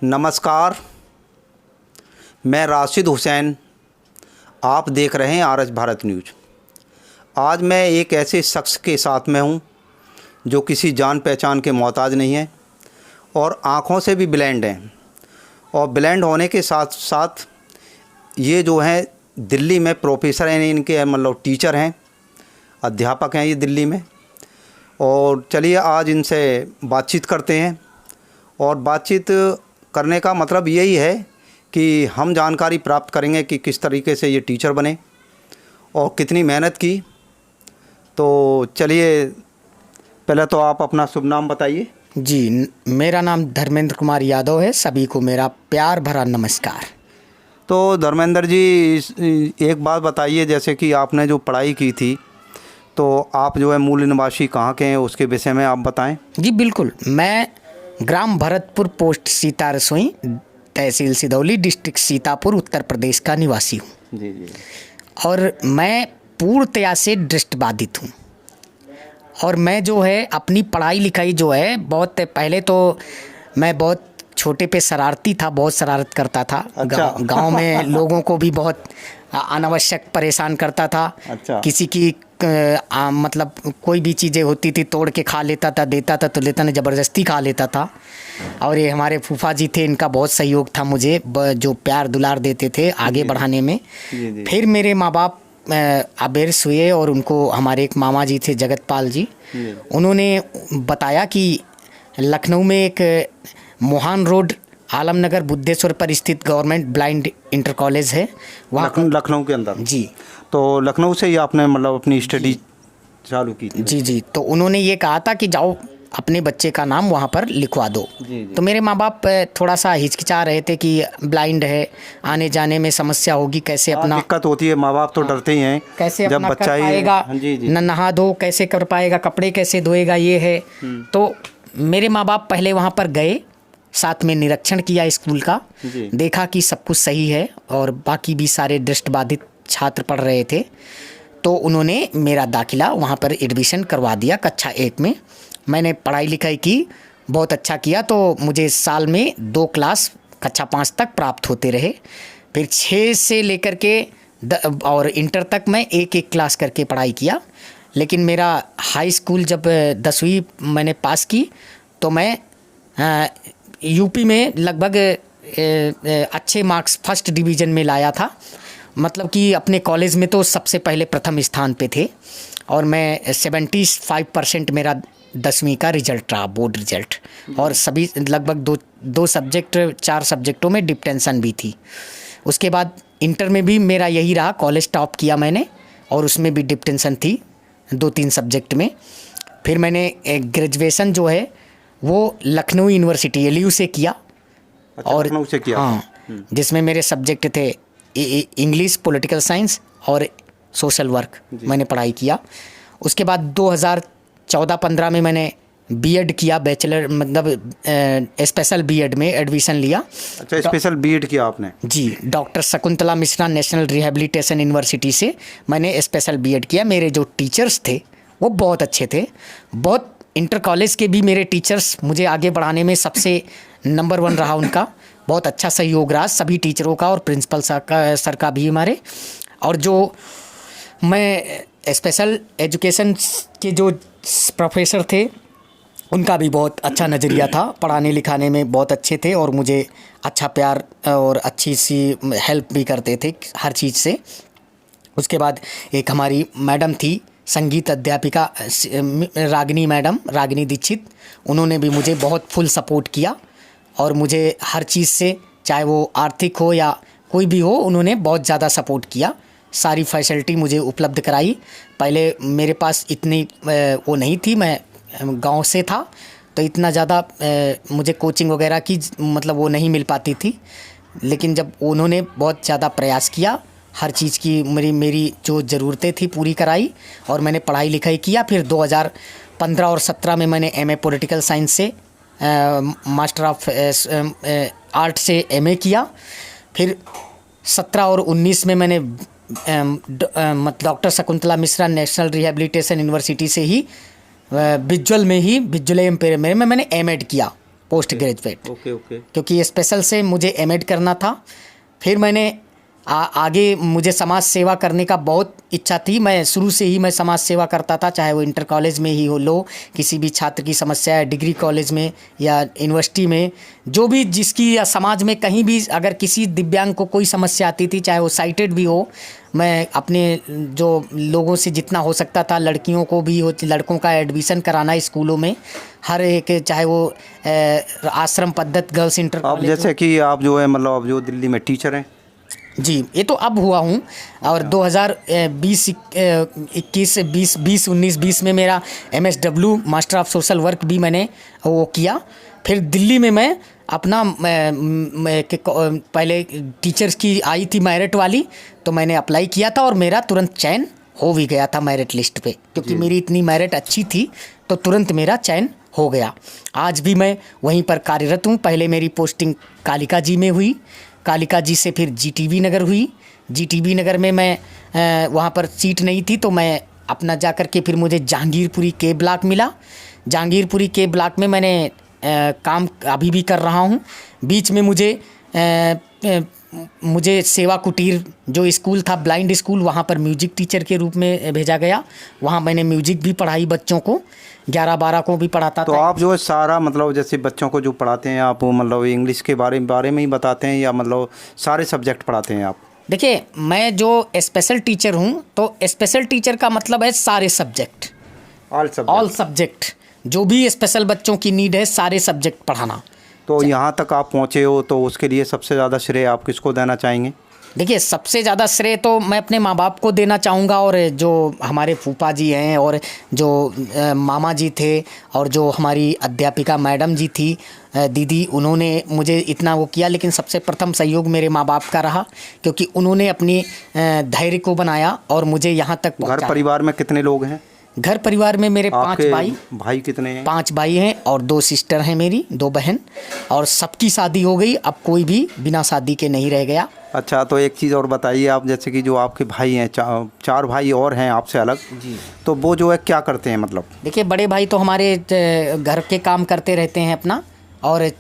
नमस्कार, मैं राशिद हुसैन। आप देख रहे हैं आरएस भारत न्यूज़। आज मैं एक ऐसे शख्स के साथ में हूं जो किसी जान पहचान के मोहताज नहीं है और आँखों से भी ब्लाइंड हैं। और ब्लाइंड होने के साथ साथ ये जो हैं दिल्ली में प्रोफेसर हैं, इनके मतलब टीचर हैं, अध्यापक हैं ये दिल्ली में। और चलिए आज इनसे बातचीत करते हैं। और बातचीत करने का मतलब यही है कि हम जानकारी प्राप्त करेंगे कि किस तरीके से ये टीचर बने और कितनी मेहनत की। तो चलिए पहले तो आप अपना शुभ नाम बताइए। जी, मेरा नाम धर्मेंद्र कुमार यादव है। सभी को मेरा प्यार भरा नमस्कार। तो धर्मेंद्र जी, एक बात बताइए, जैसे कि आपने जो पढ़ाई की थी तो आप जो है मूल निवासी कहाँ के हैं, उसके विषय में आप बताएं। जी बिल्कुल, मैं ग्राम भरतपुर, पोस्ट सीता रसोई, तहसील सिदौली, डिस्ट्रिक्ट सीतापुर, उत्तर प्रदेश का निवासी हूँ। जी जी। और मैं पूर्णतया से दृष्टिबाधित हूँ। और मैं जो है अपनी पढ़ाई लिखाई जो है, बहुत पहले तो मैं बहुत छोटे पे शरारती था, बहुत शरारत करता था। अच्छा। गांव में लोगों को भी बहुत अनावश्यक परेशान करता था। अच्छा। किसी की मतलब कोई भी चीज़ें होती थी तोड़ के खा लेता था, देता था तो लेता नहीं, ज़बरदस्ती खा लेता था। और ये हमारे फूफा जी थे, इनका बहुत सहयोग था मुझे, जो प्यार दुलार देते थे आगे बढ़ाने में। जी। फिर मेरे माँ बाप अबेरस हुए और उनको हमारे एक मामा जी थे, जगतपाल जी, उन्होंने बताया कि लखनऊ में एक मोहान रोड, आलमनगर, बुद्धेश्वर पर स्थित गवर्नमेंट ब्लाइंड इंटर कॉलेज है, वहाँ लखनऊ के अंदर। जी। तो लखनऊ से ही आपने मतलब अपनी स्टडी चालू की थी? जी। तो उन्होंने ये कहा था कि जाओ अपने बच्चे का नाम वहाँ पर लिखवा दो। जी। तो मेरे माँ बाप थोड़ा सा हिचकिचा रहे थे कि ब्लाइंड है, आने जाने में समस्या होगी, कैसे अपना दिक्कत होती है, माँ बाप तो डरते ही हैं, कैसे जब अपना बच्चा कर ही पाएगा, जी जी। न नहा धो कैसे कर पाएगा, कपड़े कैसे धोएगा, ये है। तो मेरे माँ बाप पहले वहाँ पर गए, साथ में निरीक्षण किया स्कूल का, देखा कि सब कुछ सही है और बाकी भी सारे दृष्टिबाधित छात्र पढ़ रहे थे। तो उन्होंने मेरा दाखिला वहाँ पर एडमिशन करवा दिया कक्षा 1 में। मैंने पढ़ाई लिखाई की, बहुत अच्छा किया। तो मुझे साल में 2 क्लास कक्षा 5 तक प्राप्त होते रहे। फिर 6 से लेकर के और इंटर तक मैं एक क्लास करके पढ़ाई किया। लेकिन मेरा हाई स्कूल जब 10वीं मैंने पास की तो मैं यूपी में लगभग अच्छे मार्क्स फर्स्ट डिवीज़न में लाया था। मतलब कि अपने कॉलेज में तो सबसे पहले प्रथम स्थान पे थे। और मैं 75% मेरा 10वीं का रिजल्ट रहा, बोर्ड रिजल्ट। और सभी लगभग दो सब्जेक्ट, 4 सब्जेक्टों में डिप्टेंशन भी थी। उसके बाद इंटर में भी मेरा यही रहा, कॉलेज टॉप किया मैंने और उसमें भी डिप्टेंशन थी 2-3 सब्जेक्ट में। फिर मैंने ग्रेजुएशन जो है वो लखनऊ यूनिवर्सिटी LU से किया। अच्छा, और लखनऊ से किया? हाँ, जिसमें मेरे सब्जेक्ट थे इंग्लिश, पॉलिटिकल साइंस और सोशल वर्क, मैंने पढ़ाई किया। उसके बाद 2014-15 में मैंने बीएड किया, बैचलर मतलब स्पेशल बीएड में एडमिशन लिया। अच्छा, स्पेशल बीएड किया आपने? जी। Doctor Shakuntala Mishra national rehabilitation university से मैंने स्पेशल बीएड किया। मेरे जो टीचर्स थे वो बहुत अच्छे थे। बहुत इंटर कॉलेज के भी मेरे टीचर्स मुझे आगे बढ़ाने में सबसे नंबर 1 रहा उनका। बहुत अच्छा सहयोग रहा सभी टीचरों का और प्रिंसिपल सर का भी हमारे। और जो मैं स्पेशल एजुकेशन के जो प्रोफेसर थे उनका भी बहुत अच्छा नज़रिया था, पढ़ाने लिखाने में बहुत अच्छे थे और मुझे अच्छा प्यार और अच्छी सी हेल्प भी करते थे हर चीज़ से। उसके बाद एक हमारी मैडम थी, संगीत अध्यापिका रागिनी मैडम, रागिनी दीक्षित, उन्होंने भी मुझे बहुत फुल सपोर्ट किया और मुझे हर चीज़ से, चाहे वो आर्थिक हो या कोई भी हो, उन्होंने बहुत ज़्यादा सपोर्ट किया। सारी फैसिलिटी मुझे उपलब्ध कराई। पहले मेरे पास इतनी वो नहीं थी, मैं गांव से था तो इतना ज़्यादा मुझे कोचिंग वगैरह की मतलब वो नहीं मिल पाती थी। लेकिन जब उन्होंने बहुत ज़्यादा प्रयास किया, हर चीज़ की मेरी जो ज़रूरतें थी पूरी कराई और मैंने पढ़ाई लिखाई किया। फिर 2015 और 17 में मैंने MA पॉलिटिकल साइंस से मास्टर ऑफ आर्ट से MA किया। फिर 17 और 19 में मैंने doctor Shakuntala Mishra national rehabilitation university से ही विजुअल में ही, विजुअल एम्पेयर में मैंने M.Ed किया पोस्ट ग्रेजुएट, ओके ओके। क्योंकि स्पेशल से मुझे एमएड करना था। फिर मैंने आगे मुझे समाज सेवा करने का बहुत इच्छा थी। मैं शुरू से ही मैं समाज सेवा करता था, चाहे वो इंटर कॉलेज में ही हो, लो किसी भी छात्र की समस्या है, डिग्री कॉलेज में या यूनिवर्सिटी में, जो भी जिसकी या समाज में कहीं भी अगर किसी दिव्यांग को कोई समस्या आती थी, चाहे वो साइटेड भी हो, मैं अपने जो लोगों से जितना हो सकता था, लड़कियों को भी हो, लड़कों का एडमिशन कराना स्कूलों में, हर एक, चाहे वो आश्रम पद्धत गर्ल्स इंटर अब कॉलेज जैसे कि आप जो है मतलब अब जो दिल्ली में टीचर हैं। जी, ये तो अब हुआ हूँ। और 2020 में मेरा MSW master of social work भी मैंने वो किया। फिर दिल्ली में मैं अपना पहले टीचर्स की आई थी मेरिट वाली, तो मैंने अप्लाई किया था और मेरा तुरंत चयन हो भी गया था मेरिट लिस्ट पे, क्योंकि मेरी इतनी मेरिट अच्छी थी तो तुरंत मेरा चयन हो गया। आज भी मैं वहीं पर कार्यरत हूँ। पहले मेरी पोस्टिंग कालिका जी में हुई, कालिका जी से फिर GTB नगर हुई। GTB नगर में मैं वहाँ पर सीट नहीं थी, तो मैं अपना जा कर के फिर मुझे जहांगीरपुरी के ब्लॉक मिला। जहांगीरपुरी के ब्लॉक में मैंने काम अभी भी कर रहा हूँ। बीच में मुझे सेवा कुटीर जो स्कूल था, ब्लाइंड स्कूल, वहाँ पर म्यूजिक टीचर के रूप में भेजा गया। वहाँ मैंने म्यूजिक भी पढ़ाई, बच्चों को 11-12 को भी पढ़ाता तो था। आप जो है सारा मतलब जैसे बच्चों को जो पढ़ाते हैं आप, मतलब इंग्लिश के बारे में ही बताते हैं या मतलब सारे सब्जेक्ट पढ़ाते हैं आप? देखिए, मैं जो स्पेशल टीचर हूँ, तो स्पेशल टीचर का मतलब है सारे सब्जेक्ट, ऑल सब्जेक्ट, जो भी स्पेशल बच्चों की नीड है, सारे सब्जेक्ट पढ़ाना। तो यहाँ तक आप पहुँचे हो, तो उसके लिए सबसे ज़्यादा श्रेय आप किसको देना चाहेंगे? देखिए, सबसे ज़्यादा श्रेय तो मैं अपने माँ बाप को देना चाहूँगा, और जो हमारे फूफा जी हैं, और जो मामा जी थे, और जो हमारी अध्यापिका मैडम जी थी, दीदी, उन्होंने मुझे इतना वो किया। लेकिन सबसे प्रथम सहयोग मेरे माँ बाप का रहा, क्योंकि उन्होंने अपनी धैर्य को बनाया और मुझे यहाँ तक पहुँचाया। घर परिवार में कितने लोग हैं? घर परिवार में मेरे 5 भाई। भाई कितने हैं? 5 भाई हैं और 2 सिस्टर हैं मेरी, 2 बहन, और सबकी शादी हो गई। अब कोई भी बिना शादी के नहीं रह गया। अच्छा, तो एक चीज़ और बताइए आप, जैसे कि जो आपके भाई हैं, 4 भाई और हैं आपसे अलग जी, तो वो जो है क्या करते हैं मतलब? देखिए, बड़े भाई तो हमारे घर के काम करते रहते हैं अपना, और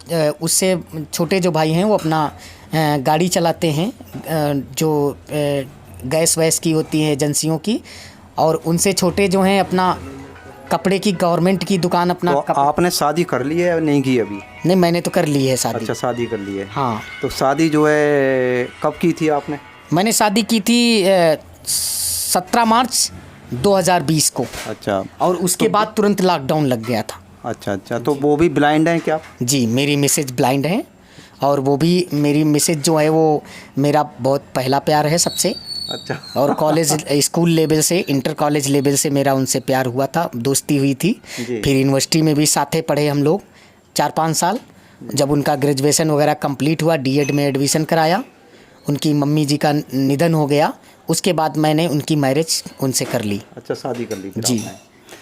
उससे छोटे जो भाई हैं वो अपना गाड़ी चलाते हैं, जो गैस वैस की होती है एजेंसियों की, और उनसे छोटे जो हैं अपना कपड़े की गवर्नमेंट की दुकान अपना। तो आपने शादी कर ली है या नहीं की अभी? नहीं, मैंने तो कर ली है शादी। अच्छा, शादी कर ली है। हाँ। तो शादी जो है कब की थी आपने? मैंने शादी की थी 17 मार्च 2020 को। अच्छा। और उसके बाद तुरंत लॉकडाउन लग गया था। अच्छा अच्छा, तो वो भी ब्लाइंड हैं क्या? जी, मेरी मिसेज ब्लाइंड हैं, और वो भी मेरी मिसेज जो है वो मेरा बहुत पहला प्यार है सबसे। अच्छा। और कॉलेज स्कूल लेवल से, इंटर कॉलेज लेवल से मेरा उनसे प्यार हुआ था, दोस्ती हुई थी। फिर यूनिवर्सिटी में भी साथे पढ़े हम लोग 4-5 साल। जब उनका ग्रेजुएशन वगैरह कंप्लीट हुआ, DED में एडमिशन कराया, उनकी मम्मी जी का निधन हो गया। उसके बाद मैंने उनकी मैरिज उनसे कर ली। अच्छा, शादी कर ली जी।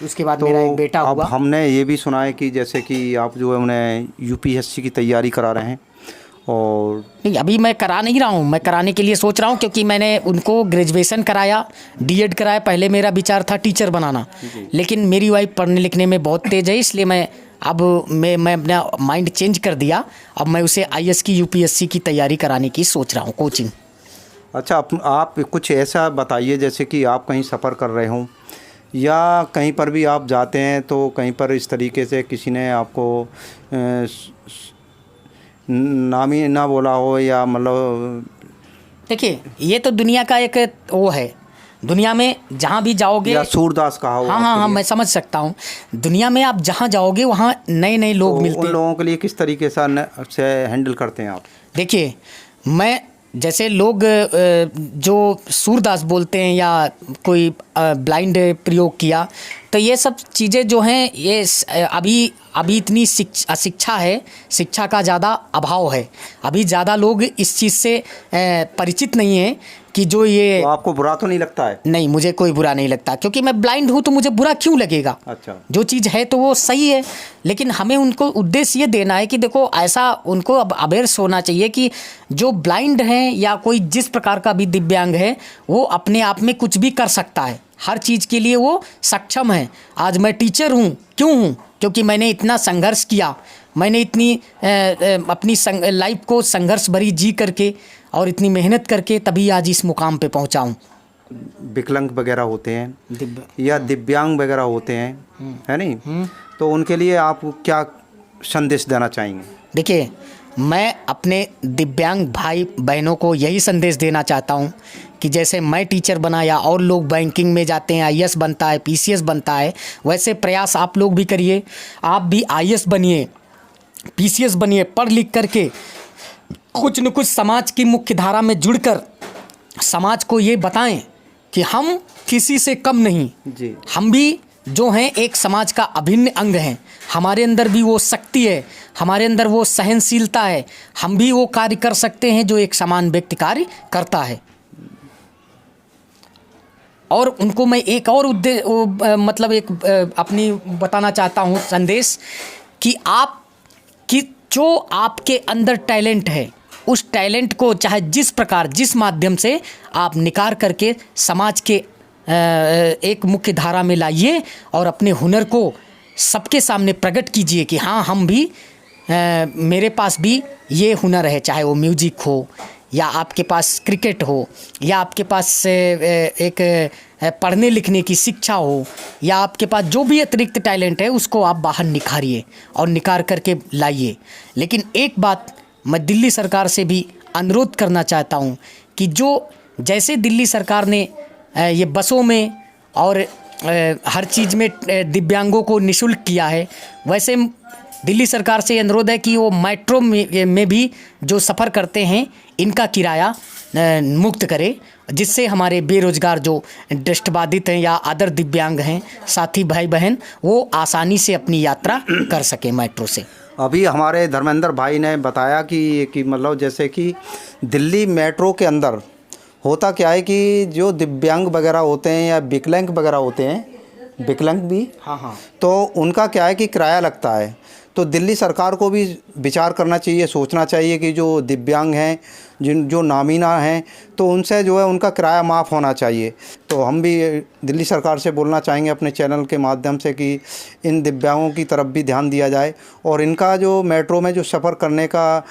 उसके बाद तो मेरा एक बेटा अब हुआ। हमने ये भी सुना है कि जैसे कि आप जो है उन्हें UPSC की तैयारी करा रहे हैं। और नहीं, अभी मैं करा नहीं रहा हूँ, मैं कराने के लिए सोच रहा हूँ, क्योंकि मैंने उनको ग्रेजुएशन कराया, DED कराया। पहले मेरा विचार था टीचर बनाना, लेकिन मेरी वाइफ पढ़ने लिखने में बहुत तेज़ है, इसलिए मैं अपना माइंड चेंज कर दिया। अब मैं उसे IAS की UPSC की तैयारी कराने की सोच रहा हूँ, कोचिंग। अच्छा, आप कुछ ऐसा बताइए, जैसे कि आप कहीं सफ़र कर रहे हों या कहीं पर भी आप जाते हैं, तो कहीं पर इस तरीके से किसी ने आपको नाम ही ना बोला हो, या मतलब देखिए, ये तो दुनिया का एक वो है, दुनिया में जहाँ भी जाओगे, या सूरदास कहा हो। हाँ, मैं समझ सकता हूँ। दुनिया में आप जहाँ जाओगे वहाँ नए नए लोग तो मिलते हैं। उन लोगों के लिए किस तरीके से हैंडल करते हैं आप? देखिए, मैं जैसे लोग जो सूरदास बोलते हैं या कोई ब्लाइंड प्रयोग किया, तो ये सब चीज़ें जो हैं, ये अभी इतनी अशिक्षा है, शिक्षा का ज़्यादा अभाव है। अभी ज़्यादा लोग इस चीज़ से परिचित नहीं है कि जो ये। तो आपको बुरा तो नहीं लगता है? नहीं, मुझे कोई बुरा नहीं लगता, क्योंकि मैं ब्लाइंड हूँ, तो मुझे बुरा क्यों लगेगा? अच्छा। जो चीज़ है तो वो सही है, लेकिन हमें उनको उद्देश्य ये देना है कि देखो, ऐसा उनको अब अवेयर्स होना चाहिए कि जो ब्लाइंड हैं या कोई जिस प्रकार का भी दिव्यांग है, वो अपने आप में कुछ भी कर सकता है, हर चीज़ के लिए वो सक्षम है। आज मैं टीचर हूँ, क्यों हूँ? क्योंकि मैंने इतना संघर्ष किया, मैंने इतनी अपनी लाइफ को संघर्ष भरी जी करके और इतनी मेहनत करके तभी आज इस मुकाम पे पहुंचा हूँ। विकलांग वगैरह होते हैं या दिव्यांग वगैरह होते हैं, है नहीं, तो उनके लिए आप क्या संदेश देना चाहेंगे? देखिए, मैं अपने दिव्यांग भाई बहनों को यही संदेश देना चाहता हूँ कि जैसे मैं टीचर बना या और लोग बैंकिंग में जाते हैं, आईएएस बनता है, पीसीएस बनता है, वैसे प्रयास आप लोग भी करिए। आप भी आईएएस बनिए, पीसीएस बनिए, पढ़ लिख करके कुछ न कुछ समाज की मुख्य धारा में जुड़कर समाज को ये बताएं कि हम किसी से कम नहीं जी। हम भी जो हैं एक समाज का अभिन्न अंग हैं। हमारे अंदर भी वो शक्ति है, हमारे अंदर वो सहनशीलता है, हम भी वो कार्य कर सकते हैं जो एक समान व्यक्ति कार्य करता है। और उनको मैं एक और मतलब एक अपनी बताना चाहता हूँ संदेश कि आप कि जो आपके अंदर टैलेंट है, उस टैलेंट को चाहे जिस प्रकार जिस माध्यम से आप निखार करके समाज के एक मुख्य धारा में लाइए और अपने हुनर को सबके सामने प्रकट कीजिए कि हाँ, हम भी मेरे पास भी ये हुनर है, चाहे वो म्यूजिक हो या आपके पास क्रिकेट हो या आपके पास एक पढ़ने लिखने की शिक्षा हो या आपके पास जो भी अतिरिक्त टैलेंट है उसको आप बाहर निखारिए और निखार करके लाइए। लेकिन एक बात मैं दिल्ली सरकार से भी अनुरोध करना चाहता हूँ कि जो जैसे दिल्ली सरकार ने ये बसों में और हर चीज़ में दिव्यांगों को निःशुल्क किया है, वैसे दिल्ली सरकार से अनुरोध है कि वो मेट्रो में भी जो सफ़र करते हैं इनका किराया मुक्त करे, जिससे हमारे बेरोजगार जो दृष्टिबाधित हैं या अदर दिव्यांग हैं साथी भाई बहन वो आसानी से अपनी यात्रा कर सकें मेट्रो से। अभी हमारे धर्मेंद्र भाई ने बताया कि मतलब जैसे कि दिल्ली मेट्रो के अंदर होता क्या है कि जो दिव्यांग वगैरह होते हैं या विकलांग वगैरह होते हैं, विकलांग भी, हाँ, तो उनका क्या है कि किराया लगता है। तो दिल्ली सरकार को भी विचार करना चाहिए, सोचना चाहिए कि जो दिव्यांग हैं, जो नामीना हैं, तो उनसे जो है उनका किराया माफ़ होना चाहिए। तो हम भी दिल्ली सरकार से बोलना चाहेंगे अपने चैनल के माध्यम से कि इन दिव्यांगों की तरफ भी ध्यान दिया जाए और इनका जो मेट्रो में जो सफ़र करने का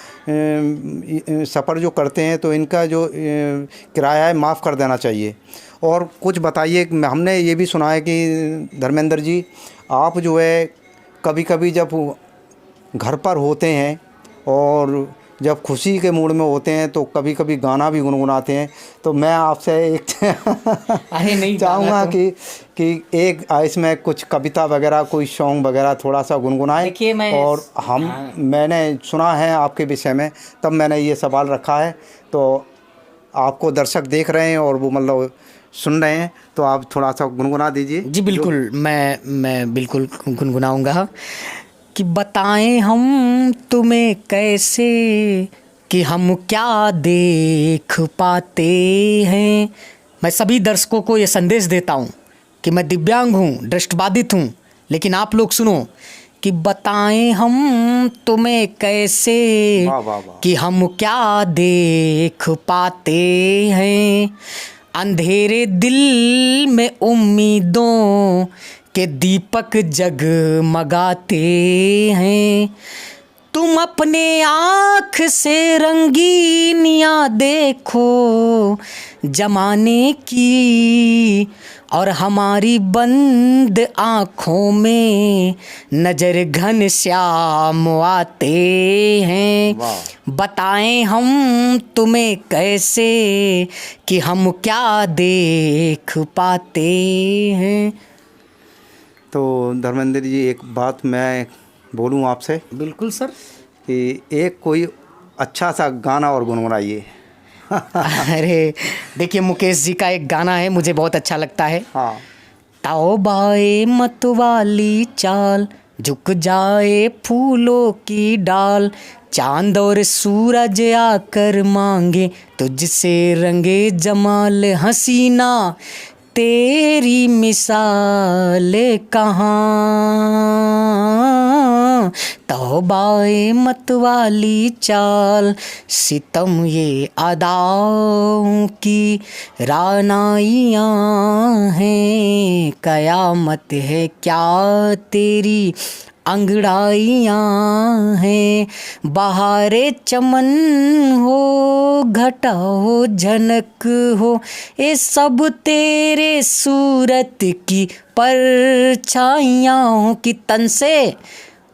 सफ़र जो करते हैं तो इनका जो किराया है माफ़ कर देना चाहिए। और कुछ बताइए, हमने ये भी सुना है कि धर्मेंद्र जी आप जो है कभी कभी जब घर पर होते हैं और जब खुशी के मूड में होते हैं तो कभी कभी गाना भी गुनगुनाते हैं, तो मैं आपसे एक अरे नहीं चाहूँगा कि एक इसमें कुछ कविता वगैरह कोई सॉन्ग वगैरह थोड़ा सा गुनगुनाएं। देखिए मैं और मैंने सुना है आपके विषय में, तब मैंने ये सवाल रखा है। तो आपको दर्शक देख रहे हैं और वो मतलब सुन रहे हैं, तो आप थोड़ा सा गुनगुना दीजिए। जी बिल्कुल, मैं बिल्कुल गुनगुनाऊंगा कि बताएं हम तुम्हें कैसे कि हम क्या देख पाते हैं। मैं सभी दर्शकों को ये संदेश देता हूँ कि मैं दिव्यांग हूँ, दृष्टिबाधित हूँ, लेकिन आप लोग सुनो कि बताएं हम तुम्हें कैसे वाह वाह वाह। कि हम क्या देख पाते हैं। अंधेरे दिल में उम्मीदों के दीपक जगमगाते हैं। तुम अपने आँख से रंगीनियाँ देखो जमाने की, और हमारी बंद आँखों में नजर घन श्याम आते हैं। बताएं हम तुम्हें कैसे कि हम क्या देख पाते हैं। तो धर्मेंद्र जी एक बात मैं बोलूं आपसे। बिल्कुल सर। कि एक कोई अच्छा सा गाना और गुनगुनाइए। अरे देखिए, मुकेश जी का एक गाना है, मुझे बहुत अच्छा लगता है। हाँ। तौबाए मतवाली चाल, झुक जाए फूलों की डाल, चांद और सूरज आकर मांगे तुझसे रंगे जमाल हसीना, तेरी मिसाल कहाँ। तौबाए मतवाली चाल, सितम ये अदाओं की रानाइयाँ हैं, कयामत है क्या तेरी अंगड़ाइयाँ हैं, बहारे चमन हो, घटा हो, झनक हो, ये सब तेरे सूरत की परछाइयाँ हो। कि तन से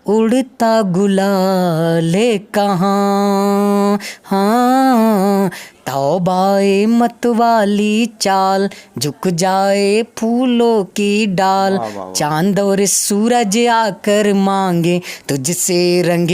उड़ता गुलाल कहाँ, हाँ तौबाए मतवाली चाल, झुक जाए फूलों की डाल, वाह, वाह, वाह। चांद और सूरज आकर मांगे तुझसे रंगे